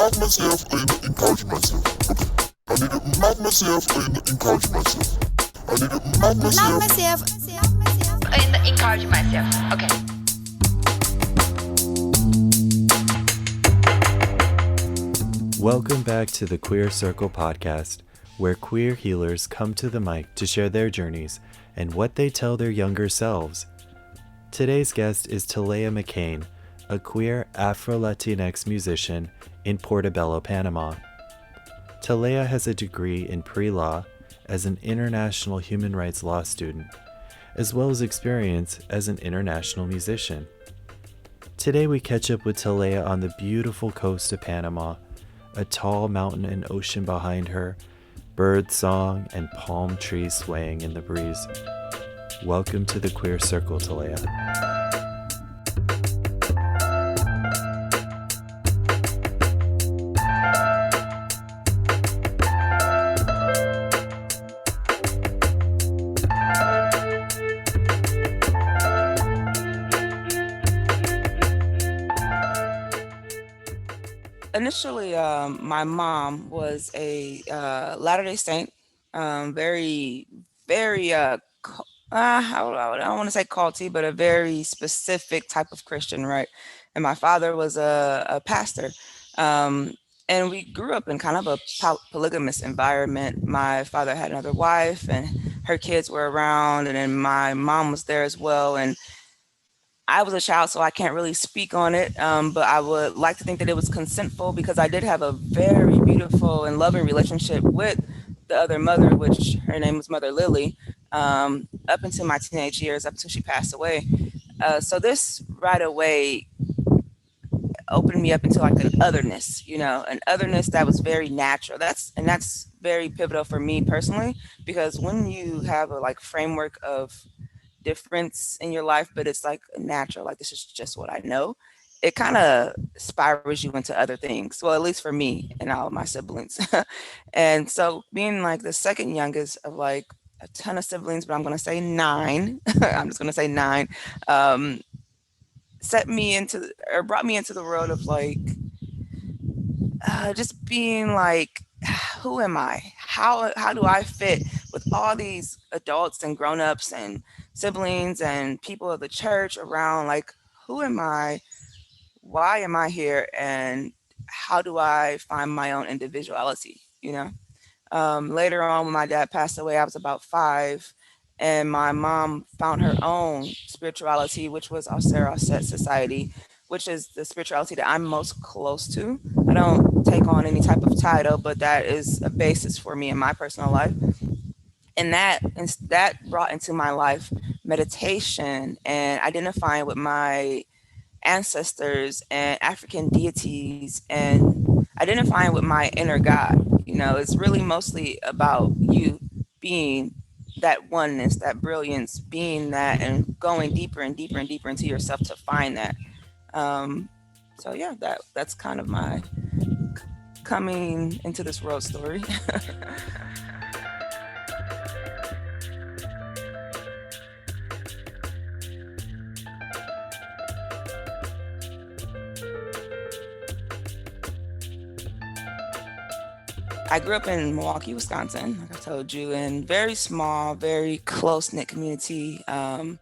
love myself and encourage myself. Okay. I need to love myself and encourage myself. I need to love myself. And encourage myself. Okay. Welcome back to the Queer Circle podcast, where queer healers come to the mic to share their journeys and what they tell their younger selves. Today's guest is Talaya McCain, a queer Afrolatinx musician in Portobelo, Panama. Talaya has a degree in pre-law as an international human rights law student, as well as experience as an international musician. Today we catch up with Talaya on the beautiful coast of Panama, a tall mountain and ocean behind her, bird song and palm trees swaying in the breeze. Welcome to the Queer Circle, Talaya. Initially, my mom was a Latter-day Saint, very, very, I don't want to say culty, but a very specific type of Christian, right? And my father was a pastor. Um, and we grew up in kind of a polygamous environment. My father had another wife, and her kids were around, and then my mom was there as well. And I was a child, so I can't really speak on it, but I would like to think that it was consentful because I did have a very beautiful and loving relationship with the other mother, which her name was Mother Lily, up until my teenage years, up until she passed away. So this right away opened me up into like an otherness, an otherness that was very natural. That's very pivotal for me personally because when you have a like framework of difference in your life, but it's like natural, like this is just what I know. It kind of spirals you into other things. Well, at least for me and all of my siblings. And so being like the second youngest of like a ton of siblings, but I'm gonna say nine. I'm just gonna say nine. Um, set me into or brought me into the world of like just being like, who am I? How do I fit with all these adults and grown-ups and siblings and people of the church around? Like, who am I? Why am I here? And how do I find my own individuality? Later on, when my dad passed away, I was about 5, and my mom found her own spirituality, which was Auxerre Set Society, which is the spirituality that I'm most close to. I don't take on any type of title, but that is a basis for me in my personal life. And that brought into my life meditation and identifying with my ancestors and African deities and identifying with my inner God. It's really mostly about you being that oneness, that brilliance, being that and going deeper and deeper and deeper into yourself to find that. Um, so yeah, that's kind of my coming into this world story. I grew up in Milwaukee, Wisconsin, like I told you, in very small, very close knit community. A,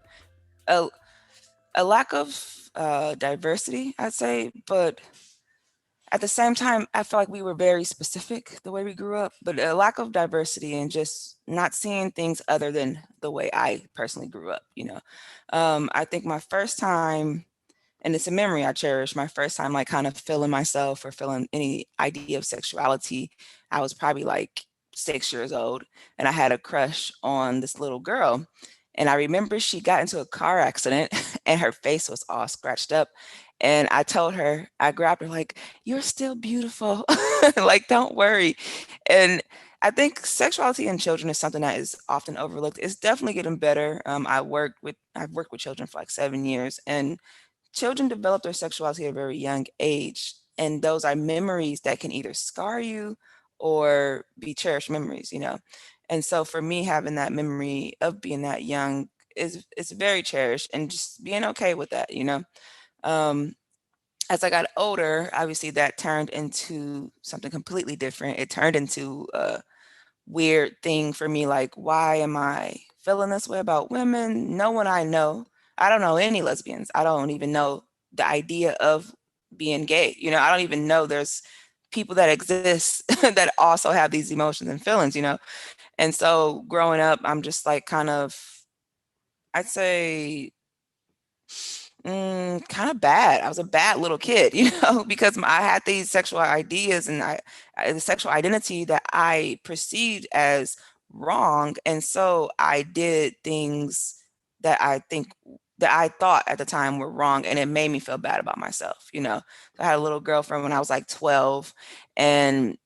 a lack of diversity, I'd say, but at the same time, I feel like we were very specific the way we grew up, but a lack of diversity and just not seeing things other than the way I personally grew up. I think my first time, and it's a memory I cherish, my first time like kind of feeling myself or feeling any idea of sexuality, I was probably like 6 years old, and I had a crush on this little girl. And I remember she got into a car accident and her face was all scratched up. And I told her, I grabbed her like, "You're still beautiful." Like, don't worry. And I think sexuality in children is something that is often overlooked. It's definitely getting better. I've worked with children for like 7 years, and children develop their sexuality at a very young age. And those are memories that can either scar you or be cherished memories. And so for me, having that memory of being that young is very cherished and just being okay with that. Um, As I got older, obviously that turned into something completely different. It turned into a weird thing for me. Like, why am I feeling this way about women? No one I know. I don't know any lesbians. I don't even know the idea of being gay. I don't even know there's people that exist that also have these emotions and feelings. And so growing up, I'm just like kind of, I'd say, kind of bad. I was a bad little kid, because I had these sexual ideas and the sexual identity that I perceived as wrong, and so I did things that I thought at the time were wrong, and it made me feel bad about myself. I had a little girlfriend when I was like 12, and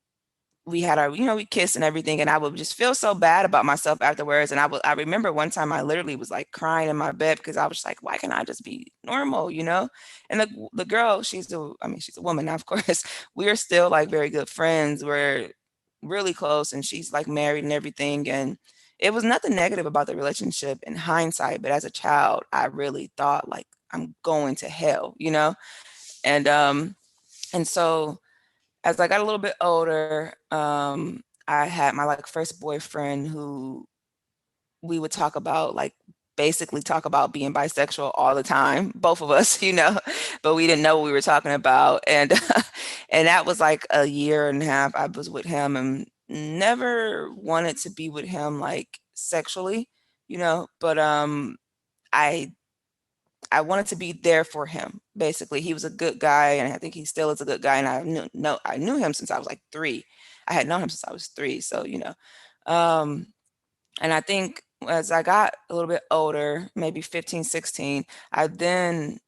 we had we kissed and everything, and I would just feel so bad about myself afterwards. And I remember one time I literally was like crying in my bed because I was just like, why can't I just be normal? And the girl, she's a woman now, of course. We are still like very good friends. We're really close, and she's like married and everything. And it was nothing negative about the relationship in hindsight, but as a child, I really thought like I'm going to hell. And so as I got a little bit older, I had my like first boyfriend who we would talk about like basically talk about being bisexual all the time, both of us, but we didn't know what we were talking about. And and that was like a year and a half I was with him, and never wanted to be with him like sexually, but I I wanted to be there for him. Basically, he was a good guy, and I think he still is a good guy. And I knew him since I was like 3. I had known him since I was 3. So. Um, and I think as I got a little bit older, maybe 15, 16, I then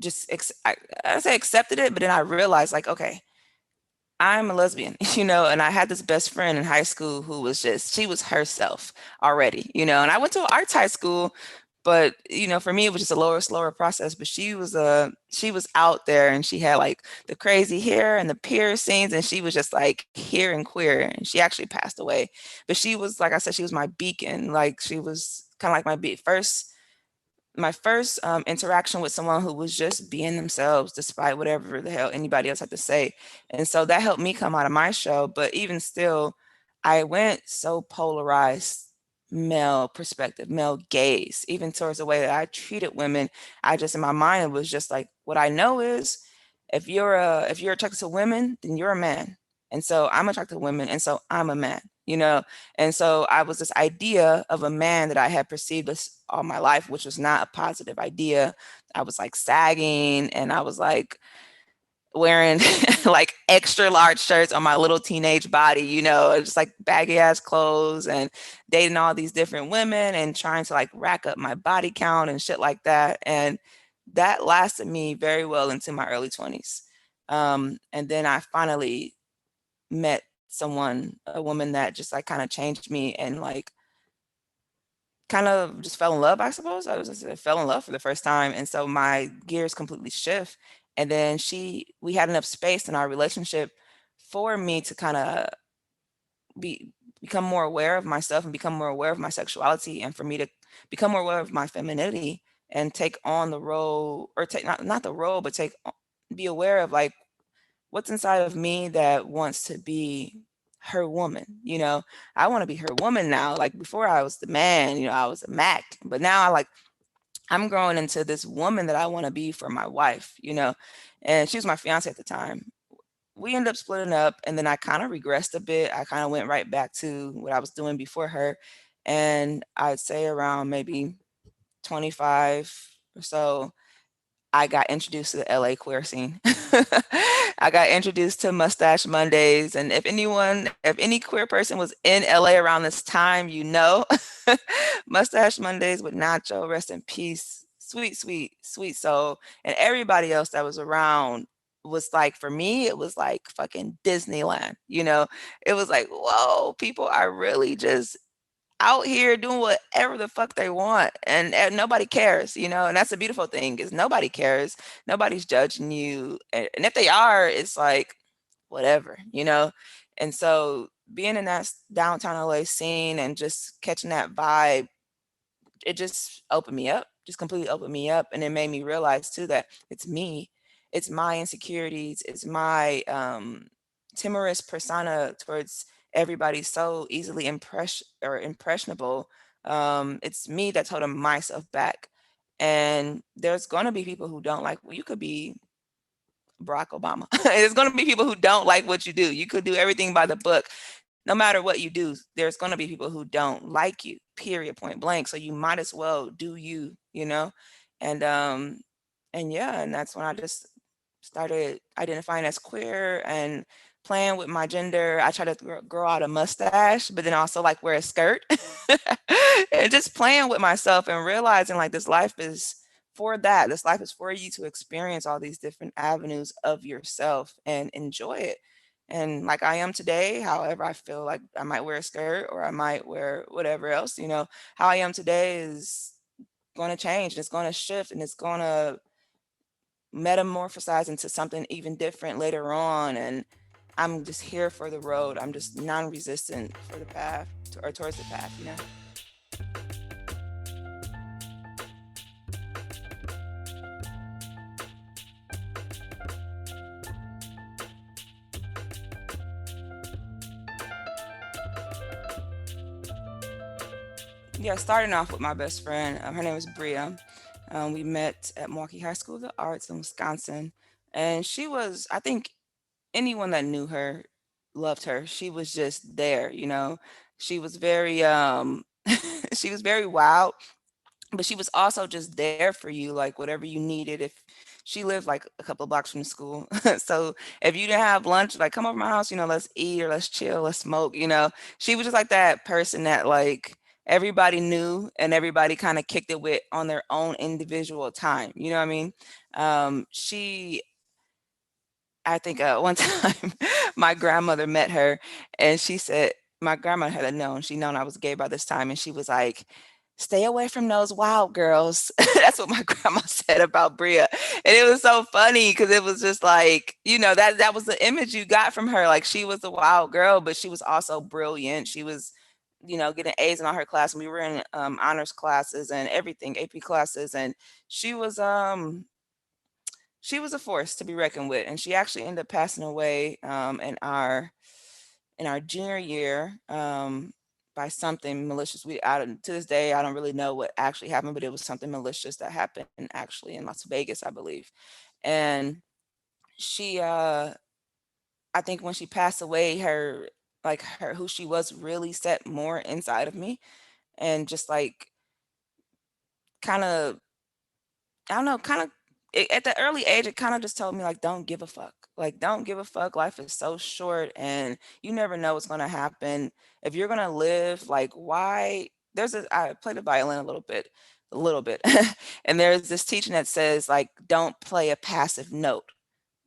just I say accepted it, but then I realized like, okay, I'm a lesbian, and I had this best friend in high school who was she was herself already. And I went to an arts high school, but for me it was just a lower, slower process. But she was out there, and she had like the crazy hair and the piercings, and she was just like here and queer, and she actually passed away. But she was, like I said, she was my beacon. Like she was kind of like my first interaction with someone who was just being themselves despite whatever the hell anybody else had to say. And so that helped me come out of my shell. But even still, I went so polarized, male perspective, male gaze, even towards the way that I treated women. I just, in my mind, it was just like, what I know is if you're attracted to women, then you're a man. And so I'm attracted to women, and so I'm a man. And so I was this idea of a man that I had perceived as all my life, which was not a positive idea. I was like sagging, and I was like wearing like extra large shirts on my little teenage body, just like baggy ass clothes, and dating all these different women and trying to like rack up my body count and shit like that. And that lasted me very well into my early 20s. And then I finally met a woman that just like kind of changed me, and like kind of just fell in love, I suppose. I fell in love for the first time. And so my gears completely shift. And then we had enough space in our relationship for me to kind of become more aware of myself and become more aware of my sexuality, and for me to become more aware of my femininity and take on the role, or take not the role, but be aware of like what's inside of me that wants to be her woman. I want to be her woman now. Like before I was the man, I was a Mac, but now I'm growing into this woman that I want to be for my wife. And she was my fiance at the time. We ended up splitting up, and then I kind of regressed a bit. I kind of went right back to what I was doing before her. And I'd say around maybe 25 or so, I got introduced to the LA queer scene. I got introduced to Mustache Mondays. And if any queer person was in LA around this time, Mustache Mondays with Nacho, rest in peace, sweet, sweet, sweet soul. And everybody else that was around was like, for me, it was like fucking Disneyland. It was like, whoa, people are really just out here doing whatever the fuck they want, and nobody cares. And that's a beautiful thing, is nobody cares. Nobody's judging you, and if they are, it's like whatever. And so being in that downtown LA scene and just catching that vibe, it just opened me up, just completely opened me up. And it made me realize too that it's me. it's my insecurities, it's my timorous persona towards everybody so easily impressionable. It's me that's holding myself back. And there's going to be people who don't like, well, you could be Barack Obama. There's going to be people who don't like what you do. You could do everything by the book. No matter what you do, there's going to be people who don't like you, period, point blank. So you might as well do you, you know? And yeah, and that's when I just started identifying as queer and playing with my gender. I tried to grow out a mustache, but then also like wear a skirt and just playing with myself and realizing like this life is for that. This life is for you to experience all these different avenues of yourself and enjoy it. And like I am today, however, I feel like I might wear a skirt or I might wear whatever else, how I am today is going to change. It's going to shift and it's going to metamorphosize into something even different later on. And I'm just here for the road. I'm just non-resistant for the path or towards the path. Yeah, starting off with my best friend. Her name is Bria. We met at Milwaukee High School of the Arts in Wisconsin. And she was, I think anyone that knew her loved her. She was just there. She was very she was very wild, but she was also just there for you, like whatever you needed. If she lived like a couple of blocks from the school, so if you didn't have lunch, like come over my house, let's eat or let's chill, let's smoke. She was just like that person that like everybody knew and everybody kind of kicked it with on their own individual time. You know what I mean? She I think one time my grandmother met her and she said, my grandma had known, she known I was gay by this time. And she was like, stay away from those wild girls. That's what my grandma said about Bria. And it was so funny because it was just like, that was the image you got from her. Like she was a wild girl, but she was also brilliant. She was, getting A's in all her class. And we were in honors classes and everything, AP classes. And she was, she was a force to be reckoned with, and she actually ended up passing away in our junior year by something malicious. To this day I don't really know what actually happened, but it was something malicious that happened actually in Las Vegas, I believe. And she, I think when she passed away, her who she was really set more inside of me, and just like kind of I don't know, kind of at the early age, it kind of just told me like, don't give a fuck. Like, don't give a fuck. Life is so short, and you never know what's gonna happen. If you're gonna live, like, why? I played the violin a little bit, and there's this teaching that says like, don't play a passive note.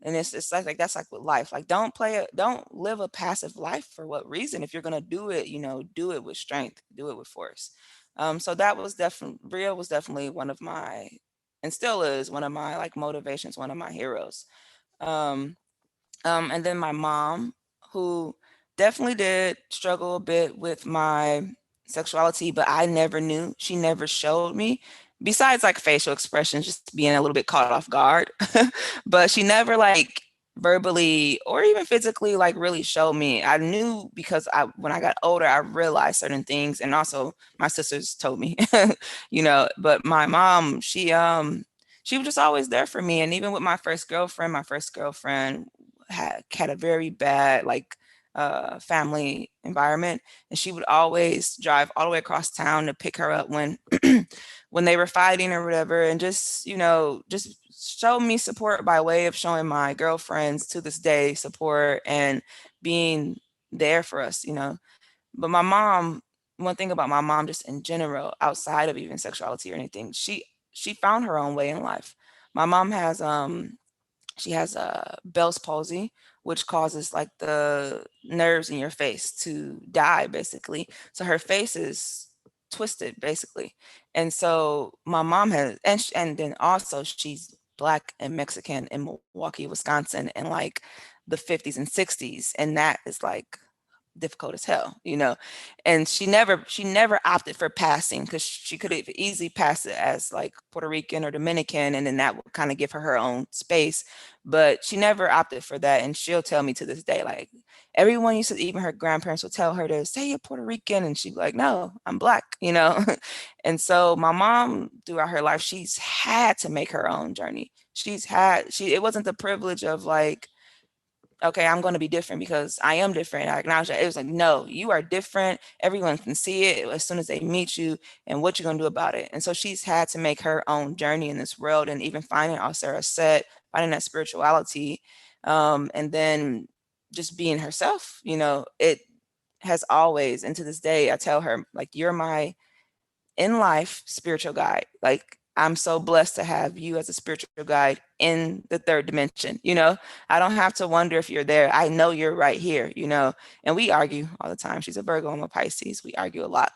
And it's like that's like with life. Like don't live a passive life. For what reason? If you're gonna do it, do it with strength, do it with force. So that was definitely Bria was definitely one of my, and still is one of my like motivations, one of my heroes. Um, and then my mom, who definitely did struggle a bit with my sexuality, but I never knew. She never showed me, besides like facial expressions, just being a little bit caught off guard. But she never like verbally or even physically like really showed me. I knew because when I got older, I realized certain things, and also my sisters told me, But my mom, she was just always there for me. And even with my first girlfriend had a very bad like family environment, and she would always drive all the way across town to pick her up when when they were fighting or whatever, and just show me support by way of showing my girlfriends to this day support and being there for us. But my mom, one thing about my mom just in general, outside of even sexuality or anything, she found her own way in life. My mom has she has a Bell's palsy, which causes like the nerves in your face to die, basically. So her face is twisted, basically. And so my mom has, and then also she's Black and Mexican in Milwaukee, Wisconsin, in like the 50s and 60s, and that is like difficult as hell, and she never opted for passing, because she could have easily passed it as like Puerto Rican or Dominican, and then that would kind of give her her own space, but she never opted for that. And she'll tell me to this day, like, everyone used to, even her grandparents would tell her to say you're Puerto Rican, and she'd be like, no, I'm Black, and so my mom, throughout her life, she's had to make her own journey. It wasn't the privilege of like, okay, I'm going to be different because I am different. I acknowledge that. It was like, no, you are different. Everyone can see it as soon as they meet you, and what you're going to do about it. And so she's had to make her own journey in this world, and even finding Sarah said, finding that spirituality, and then just being herself, it has always, and to this day, I tell her, like, you're my in life spiritual guide. Like, I'm so blessed to have you as a spiritual guide in the third dimension. I don't have to wonder if you're there. I know you're right here, and we argue all the time. She's a Virgo, I'm a Pisces. We argue a lot,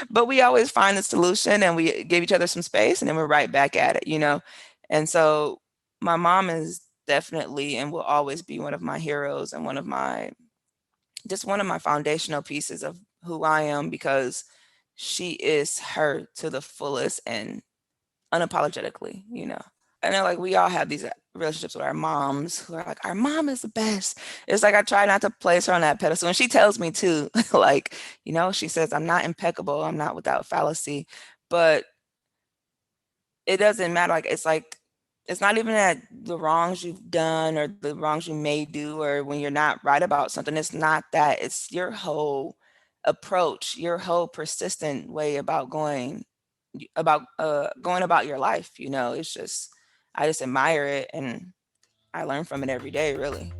but we always find the solution, and we give each other some space, and then we're right back at it. And so my mom is definitely and will always be one of my heroes, and one of my foundational pieces of who I am, because she is her to the fullest and unapologetically. I know, like, we all have these relationships with our moms who are like, our mom is the best. It's like, I try not to place her on that pedestal. And she tells me too, like, she says, I'm not impeccable. I'm not without fallacy, but it doesn't matter. Like, it's not even that the wrongs you've done or the wrongs you may do, or when you're not right about something. It's not that. It's your whole approach, your whole persistent way about going about your life. It's just, I just admire it, and I learn from it every day, really.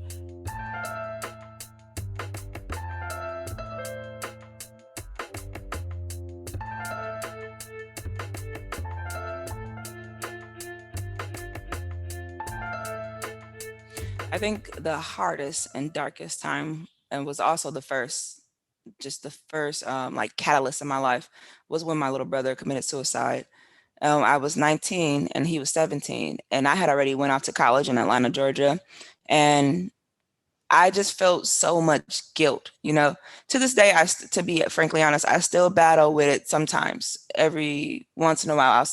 I think the hardest and darkest time, and was also the first like catalyst in my life, was when my little brother committed suicide. I was 19 and he was 17, and I had already went off to college in Atlanta, Georgia, and I just felt so much guilt. To this day, to be frankly honest, I still battle with it sometimes. Every once in a while,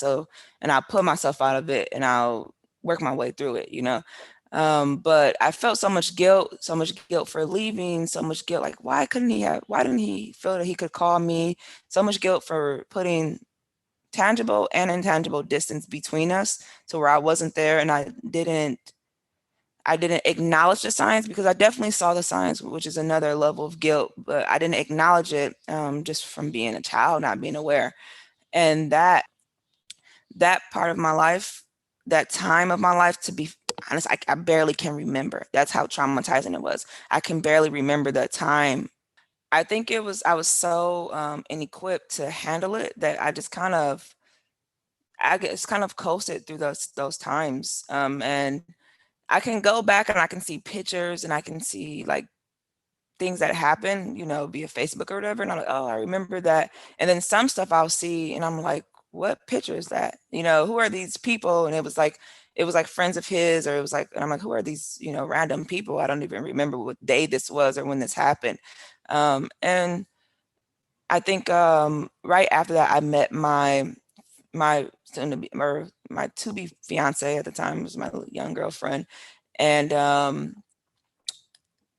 and I'll put myself out of it, and I'll work my way through it. But I felt so much guilt for leaving, so much guilt. Like, why didn't he feel that he could call me? So much guilt for putting tangible and intangible distance between us, to where I wasn't there, and I didn't acknowledge the signs, because I definitely saw the signs, which is another level of guilt, but I didn't acknowledge it, just from being a child, not being aware. And that part of my life, that time of my life, to be honest, I barely can remember. That's how traumatizing it was. I can barely remember that time. I think I was so inequipped to handle it, that I guess kind of coasted through those times. And I can go back and I can see pictures, and I can see like things that happen, via Facebook or whatever. And I'm like, oh, I remember that. And then some stuff I'll see and I'm like, what picture is that? Who are these people? And it was like friends of his, or it was like, and I'm like, who are these, random people? I don't even remember what day this was or when this happened. And I think right after that, I met my soon to be, or my to be fiance at the time, was my young girlfriend. And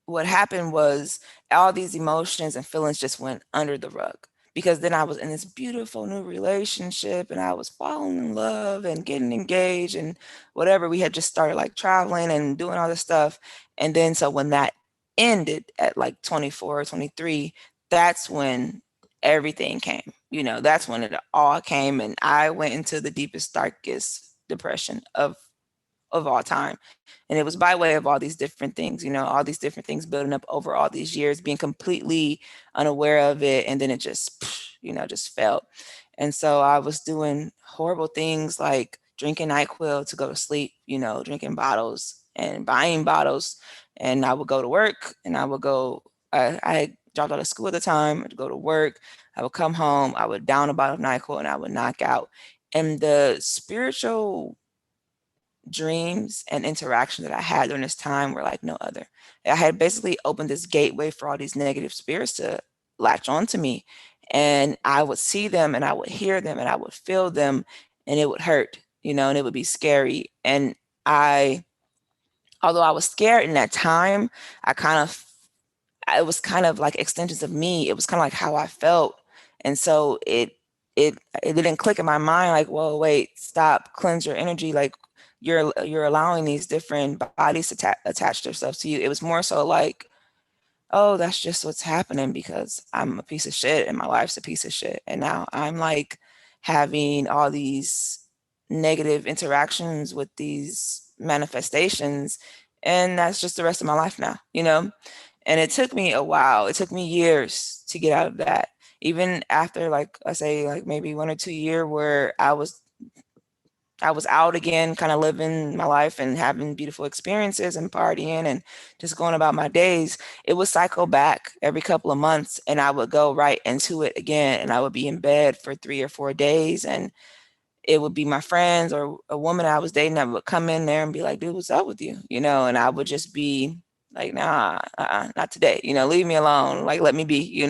what happened was, all these emotions and feelings just went under the rug, because then I was in this beautiful new relationship, and I was falling in love and getting engaged and whatever. We had just started like traveling and doing all this stuff. And then, so when that ended at like 24 23, that's when everything came. That's when it all came, and I went into the deepest, darkest depression of all time. And it was by way of all these different things, all these different things building up over all these years, being completely unaware of it. And then it just, just felt. And so I was doing horrible things like drinking NyQuil to go to sleep, drinking bottles and buying bottles. And I would go to work, and I dropped out of school at the time to go to work. I would come home, I would down a bottle of NyQuil, and I would knock out. And the spiritual dreams and interaction that I had during this time were like no other. I had basically opened this gateway for all these negative spirits to latch onto me. And I would see them and I would hear them and I would feel them and it would hurt, and it would be scary. And I, although I was scared in that time, I kind of it was kind of like extensions of me. It was kind of like how I felt. And so it didn't click in my mind like, well, wait, stop, cleanse your energy. Like you're allowing these different bodies to attach themselves to you. It was more so like, oh, that's just what's happening because I'm a piece of shit and my life's a piece of shit. And now I'm like having all these negative interactions with these manifestations. And that's just the rest of my life now. And it took me a while. It took me years to get out of that. Even after, like I say, like maybe 1 or 2 year where I was out again, kind of living my life and having beautiful experiences and partying and just going about my days. It would cycle back every couple of months and I would go right into it again. And I would be in bed for 3 or 4 days and it would be my friends or a woman I was dating that would come in there and be like, dude, what's up with you? And I would just be like, nah, not today, leave me alone. Like, let me be,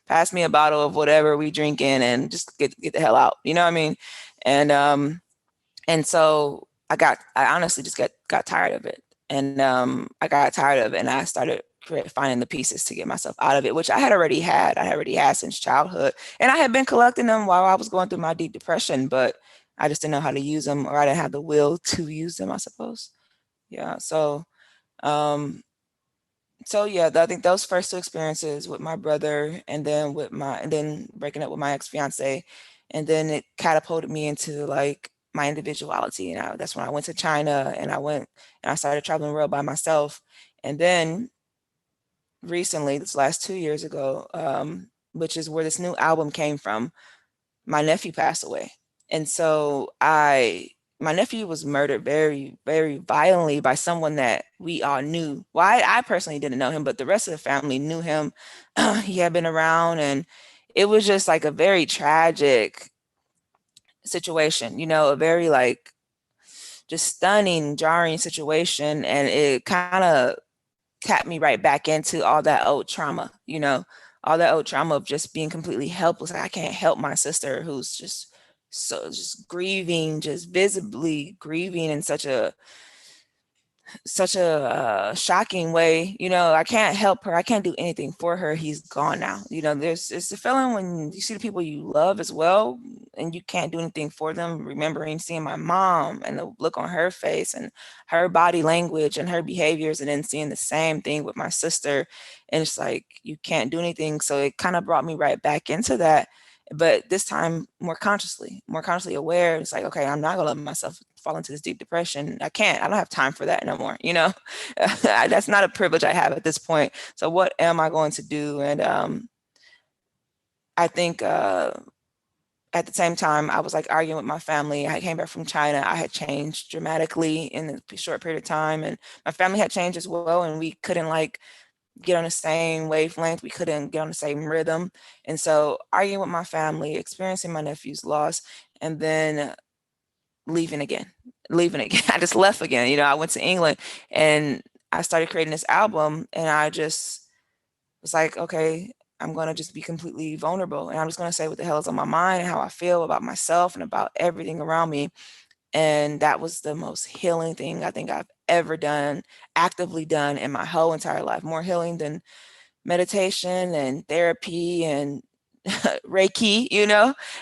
pass me a bottle of whatever we drinking and just get the hell out. You know what I mean? And so I honestly just got tired of it. And I got tired of it and I started finding the pieces to get myself out of it, which I had already had. I had already had since childhood. And I had been collecting them while I was going through my deep depression, but I just didn't know how to use them or I didn't have the will to use them, I suppose. Yeah. Um, so yeah, I think those first two experiences with my brother and then breaking up with my ex-fiance, and then it catapulted me into like my individuality. And that's when I went to China and I started traveling the world by myself. And then recently, this last 2 years ago, which is where this new album came from, my nephew passed away. And so my nephew was murdered very, very violently by someone that we all knew. Well, I personally didn't know him, but the rest of the family knew him. He had been around, and it was just like a very tragic situation, a very like just stunning, jarring situation. And it kind of tapped me right back into all that old trauma, all that old trauma of just being completely helpless. Like, I can't help my sister who's just grieving, just visibly grieving in such a shocking way. I can't help her. I can't do anything for her. He's gone now. It's a feeling when you see the people you love as well and you can't do anything for them. Remembering seeing my mom and the look on her face and her body language and her behaviors, and then seeing the same thing with my sister. And it's like, you can't do anything. So it kind of brought me right back into that. But this time more consciously aware. It's like, okay, I'm not gonna let myself fall into this deep depression. I can't. I don't have time for that no more. That's not a privilege I have at this point. So what am I going to do? And I think at the same time, I was like arguing with my family. I came back from China. I had changed dramatically in a short period of time, and my family had changed as well. And we couldn't like get on the same wavelength. We couldn't get on the same rhythm. And so arguing with my family, experiencing my nephew's loss, and then leaving again. I just left again. I went to England and I started creating this album, and I just was like, okay, I'm going to just be completely vulnerable. And I'm just going to say what the hell is on my mind and how I feel about myself and about everything around me. And that was the most healing thing I think I've ever done, actively done in my whole entire life. More healing than meditation and therapy and Reiki,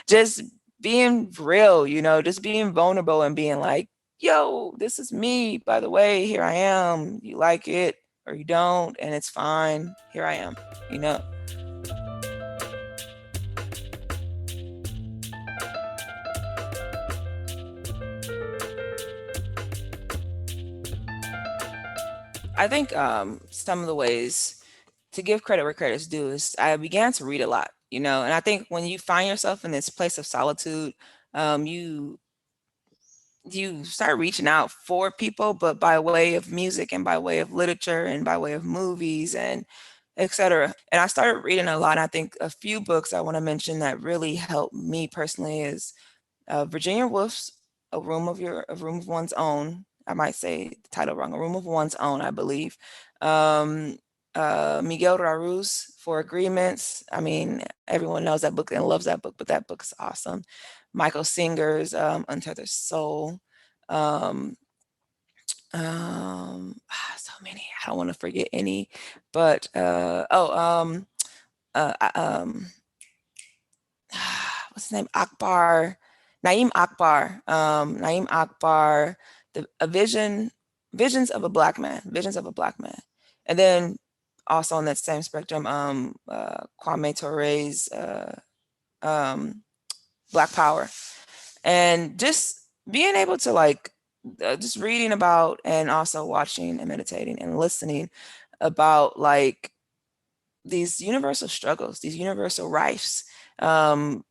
just being real, just being vulnerable and being like, yo, this is me. By the way, here I am. You like it or you don't, and it's fine. Here I am, you know. I think some of the ways to give credit where credit's due is I began to read a lot, and I think when you find yourself in this place of solitude, you start reaching out for people, but by way of music and by way of literature and by way of movies and etc. And I started reading a lot. I think a few books I want to mention that really helped me personally is Virginia Woolf's A Room of One's Own. I might say the title wrong, A Room of One's Own, I believe. Um, Miguel Raru's For Agreements. I mean, everyone knows that book and loves that book, but that book is awesome. Michael Singer's Untethered Soul. Um, so many. I don't want to forget any, but I- um, what's his name? Naeem Akbar. Naeem Akbar. Visions of a Black Man. Visions of a Black Man, and then also on that same spectrum, Kwame Toure's um, Black Power, and just being able to like just reading about and also watching and meditating and listening about like these universal struggles, these universal rifts, um,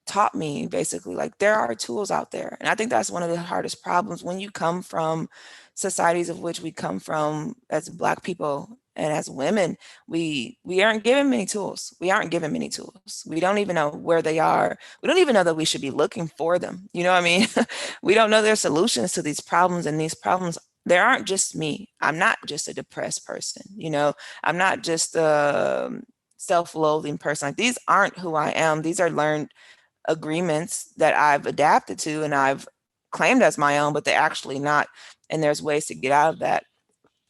taught me basically like there are tools out there. And I think that's one of the hardest problems when you come from societies of which we come from as Black people and as women. We aren't given many tools. We aren't given many tools. We don't even know where they are. We don't even know that we should be looking for them. You know what I mean? We don't know their solutions to these problems, and these problems, they aren't just me. I'm not just a depressed person, you know. I'm not just a self-loathing person. Like, these aren't who I am. These are learned agreements that I've adapted to and I've claimed as my own, but they're actually not. And there's ways to get out of that.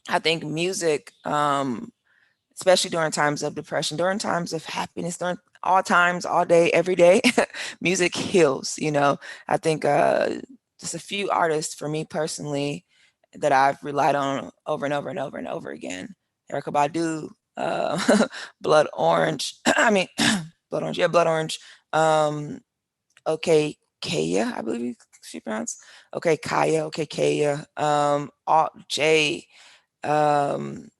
I think music, especially during times of depression, during times of happiness, during all times, all day, every day, music heals. You know, I think just a few artists for me personally that I've relied on over and over and over and over again. Erica Badu, Blood Orange. I mean, Blood Orange. Yeah, Blood Orange. Um, Okay, Kaya, I believe she pronounced. Okay, Kaya, okay, Kaya. Alt J, um,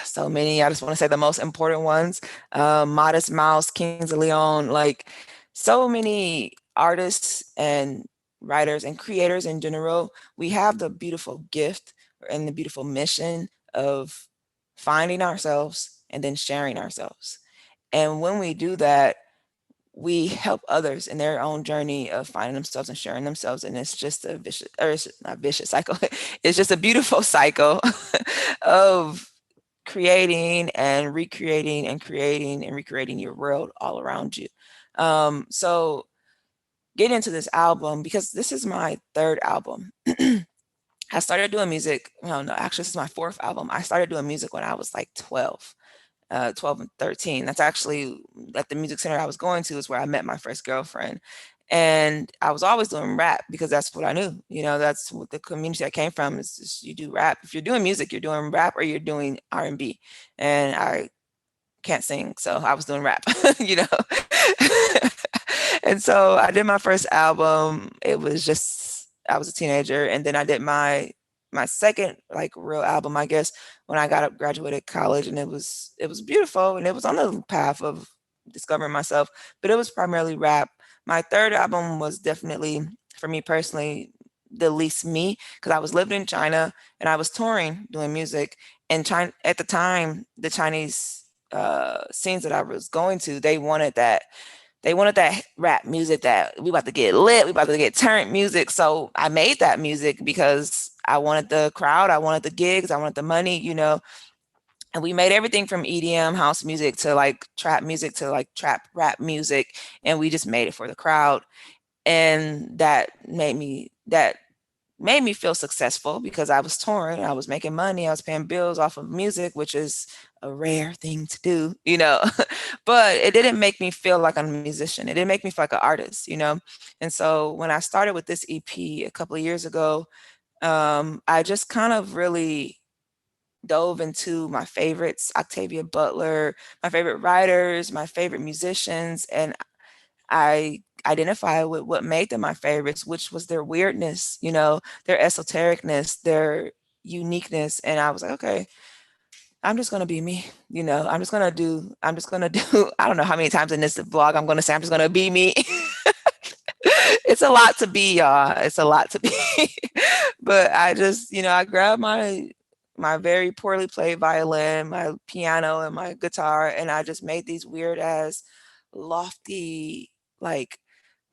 so many. I just want to say the most important ones. Modest Mouse, Kings of Leon, like so many artists and writers and creators in general. We have the beautiful gift and the beautiful mission of finding ourselves and then sharing ourselves. And when we do that, we help others in their own journey of finding themselves and sharing themselves. And it's just a vicious, or it's not vicious cycle. It's just a beautiful cycle of creating and recreating and creating and recreating your world all around you. So get into this album because this is my third album. I started doing music. Well, no, actually, this is my fourth album. I started doing music when I was like 12. 12 and 13. That's actually at the music center I was going to is where I met my first girlfriend. And I was always doing rap because that's what I knew. You know, that's what the community I came from is just, you do rap. If you're doing music, you're doing rap or you're doing R&B. And I can't sing, so I was doing rap, you know. And so I did my first album. It was just I was a teenager, and then I did my second like real album, I guess, when I got up, graduated college, and it was beautiful, and it was on the path of discovering myself, but it was primarily rap. My third album was definitely, for me personally, the least me because I was living in China and I was touring doing music. And China at the time, the Chinese scenes that I was going to, they wanted that rap music that we about to get lit, we about to get turned music. So I made that music because I wanted the crowd, I wanted the gigs, I wanted the money, you know. And we made everything from EDM house music to like trap music to like trap rap music, and we just made it for the crowd. And that made me feel successful because I was touring, I was making money, I was paying bills off of music, which is a rare thing to do, you know. But it didn't make me feel like I'm a musician. It didn't make me feel like an artist, you know. And so when I started with this EP a couple of years ago, I just kind of really dove into my favorites, Octavia Butler, my favorite writers, my favorite musicians, and I identify with what made them my favorites, which was their weirdness, you know, their esotericness, their uniqueness. And I was like, okay, I'm just gonna be me, you know. I'm just gonna do. I don't know how many times in this vlog I'm gonna say I'm just gonna be me. It's a lot to be, y'all. It's a lot to be. But I just, you know, I grabbed my very poorly played violin, my piano, and my guitar, and I just made these weird ass, lofty, like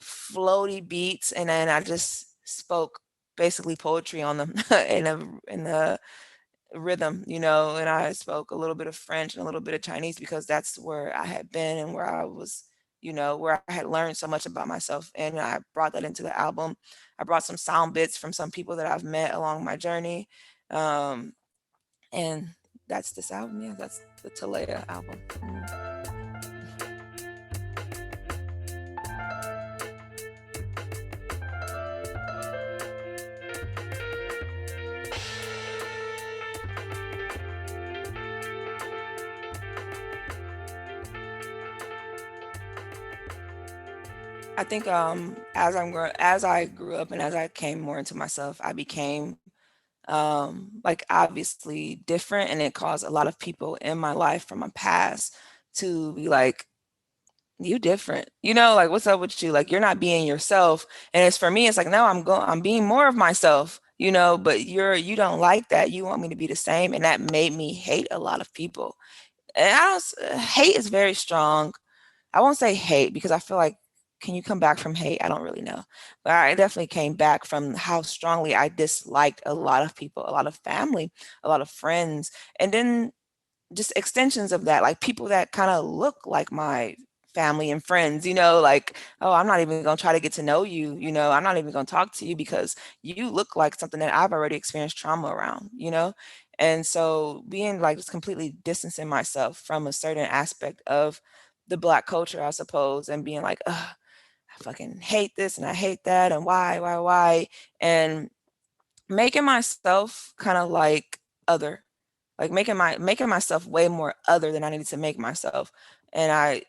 floaty beats, and then I just spoke basically poetry on them in the rhythm, and I spoke a little bit of French and a little bit of Chinese because that's where I had been and where I was, where I had learned so much about myself. And I brought that into the album. I brought some sound bits from some people that I've met along my journey. Um, and that's this album. Yeah, that's the Talaya album. I think as I grew up and as I came more into myself, I became like obviously different, and it caused a lot of people in my life from my past to be like, you different, like what's up with you, like you're not being yourself. And it's for me, it's like, no, I'm being more of myself, but you don't like that, you want me to be the same. And that made me hate a lot of people. And hate is very strong. I won't say hate because I feel like, can you come back from hate? I don't really know. But I definitely came back from how strongly I disliked a lot of people, a lot of family, a lot of friends, and then just extensions of that, like people that kind of look like my family and friends, like, oh, I'm not even going to try to get to know you, I'm not even going to talk to you because you look like something that I've already experienced trauma around. And so being like just completely distancing myself from a certain aspect of the Black culture, I suppose, and being like, ugh, I fucking hate this and I hate that and why, and making myself kind of like other, like making myself way more other than I needed to make myself. And I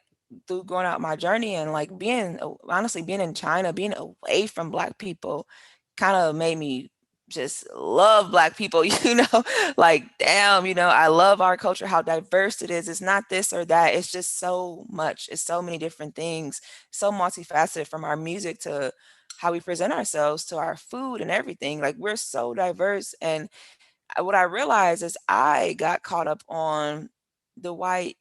through going out my journey and like honestly being in China, being away from Black people kind of made me just love Black people, like damn, I love our culture, how diverse it is. It's not this or that. It's just so much. It's so many different things, so multifaceted, from our music to how we present ourselves to our food and everything. Like we're so diverse. And what I realized is I got caught up on the white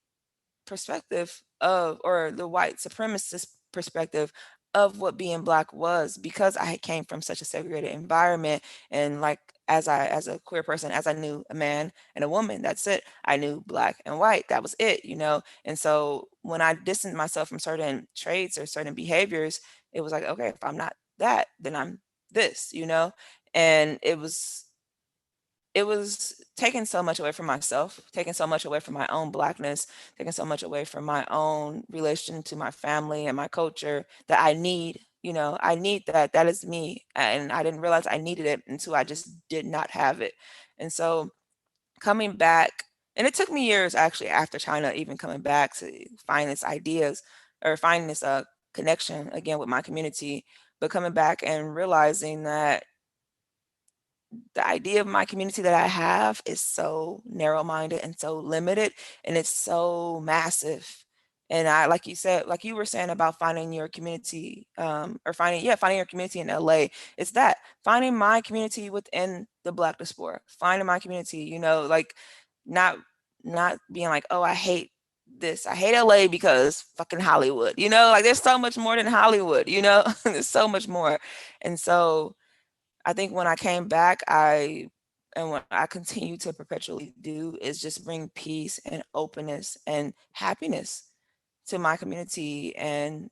perspective of, or the white supremacist perspective of what being Black was, because I came from such a segregated environment. And like, as a queer person, as I knew a man and a woman, that's it. I knew Black and white, that was it. And so when I distanced myself from certain traits or certain behaviors, it was like, okay, if I'm not that, then I'm this. And it was taking so much away from myself, taking so much away from my own Blackness, taking so much away from my own relation to my family and my culture that I need. I need that. That is me. And I didn't realize I needed it until I just did not have it. And so coming back, and it took me years actually after China, even coming back to find this ideas or finding this connection again with my community, but coming back and realizing that the idea of my community that I have is so narrow-minded and so limited, and it's so massive. And I, like you said, like you were saying about finding your community, or finding your community in LA. It's that finding my community within the Black diaspora, finding my community, like not not being like, oh, I hate this. I hate LA because fucking Hollywood. Like there's so much more than Hollywood. There's so much more. And so I think when I came back, and what I continue to perpetually do is just bring peace and openness and happiness to my community and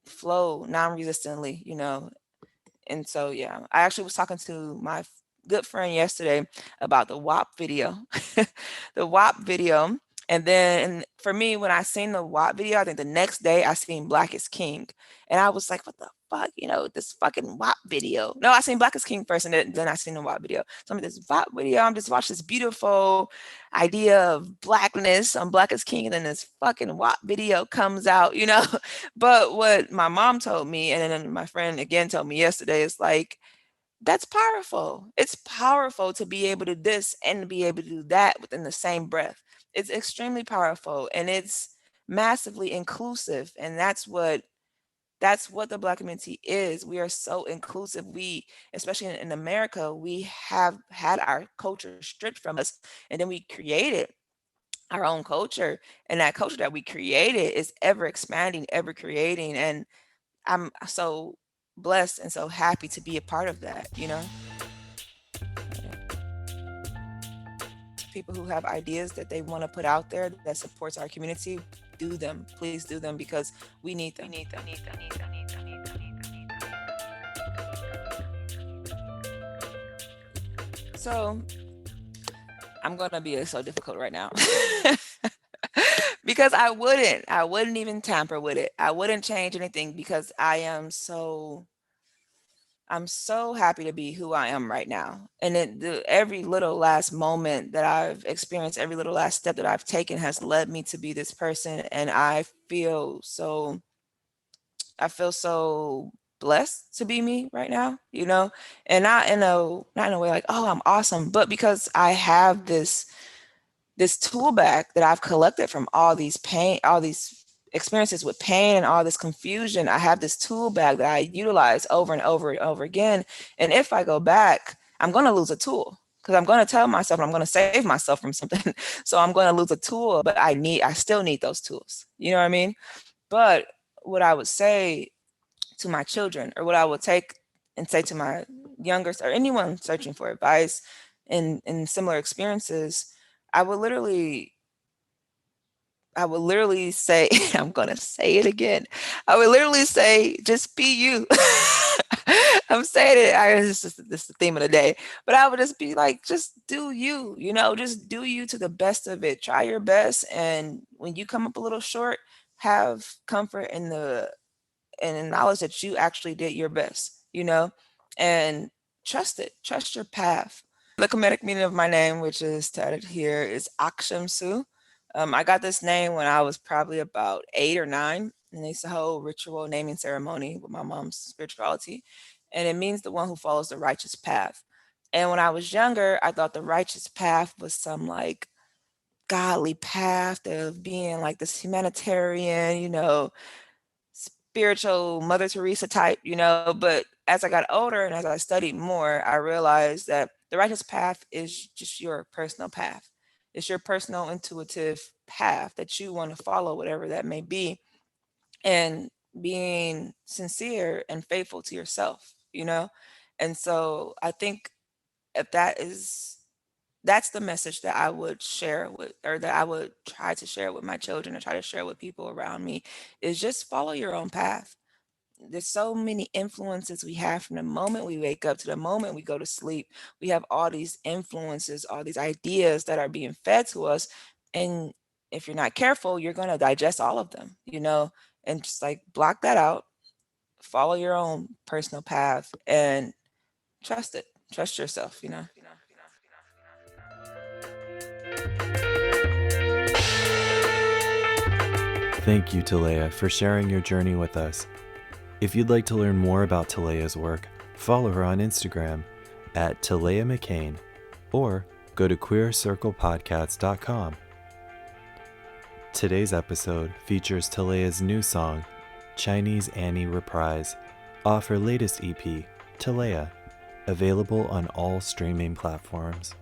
flow non-resistantly. And so, yeah, I actually was talking to my good friend yesterday about the WAP video, the WAP video. And then for me, when I seen the WAP video, I think the next day I seen Black is King. And I was like, what the fuck, this fucking WAP video. No, I seen Black is King first, and then I seen the WAP video. So I'm this WAP video, I'm just watching this beautiful idea of Blackness on Black is King, and then this fucking WAP video comes out. But what my mom told me, and then my friend again told me yesterday, is like, that's powerful. It's powerful to be able to do this and be able to do that within the same breath. It's extremely powerful, and it's massively inclusive. And that's what the Black community is. We are so inclusive. We, especially in America, we have had our culture stripped from us, and then we created our own culture. And that culture that we created is ever expanding, ever creating. And I'm so blessed and so happy to be a part of that, you know? People who have ideas that they want to put out there that supports our community, do them. Please do them because we need them. So I'm gonna be so difficult right now. Because I wouldn't even tamper with it. I wouldn't change anything because I'm so happy to be who I am right now. And every little last moment that I've experienced, every little last step that I've taken has led me to be this person. And I feel so blessed to be me right now, you know, and not in a way like, oh, I'm awesome, but because I have this tool bag that I've collected from all these experiences with pain and all this confusion. I have this tool bag that I utilize over and over and over again. And if I go back, I'm going to lose a tool because I'm going to tell myself I'm going to save myself from something. So I'm going to lose a tool, but I still need those tools. You know what I mean? But what I would say to my children, or what I would take and say to my youngest or anyone searching for advice in similar experiences, I would literally say, I'm gonna say it again. I would literally say, just be you. I'm saying it. This is the theme of the day. But I would just be like, just do you. You know, just do you to the best of it. Try your best, and when you come up a little short, have comfort in the knowledge that you actually did your best. You know, and trust it. Trust your path. The Kemetic meaning of my name, which is tatted here, is Akshamsu. I got this name when I was probably about 8 or 9, and it's a whole ritual naming ceremony with my mom's spirituality, and it means the one who follows the righteous path. And when I was younger, I thought the righteous path was some like godly path of being like this humanitarian, you know, spiritual Mother Teresa type, you know. But as I got older and as I studied more, I realized that the righteous path is just your personal path. It's your personal intuitive path that you want to follow, whatever that may be, and being sincere and faithful to yourself, you know. And so I think if that's the message that I would share with, or that I would try to share with my children, or try to share with people around me, is just follow your own path. There's so many influences we have from the moment we wake up to the moment we go to sleep. We have all these influences, all these ideas that are being fed to us. And if you're not careful, you're going to digest all of them, you know, and just like block that out, follow your own personal path, and trust it. Trust yourself, you know. Thank you, Talaya, for sharing your journey with us. If you'd like to learn more about Talaya's work, follow her on Instagram at Talaya McCain, or go to queercirclepodcast.com. Today's episode features Talaya's new song, Chinese Annie Reprise, off her latest EP, Talaya, available on all streaming platforms.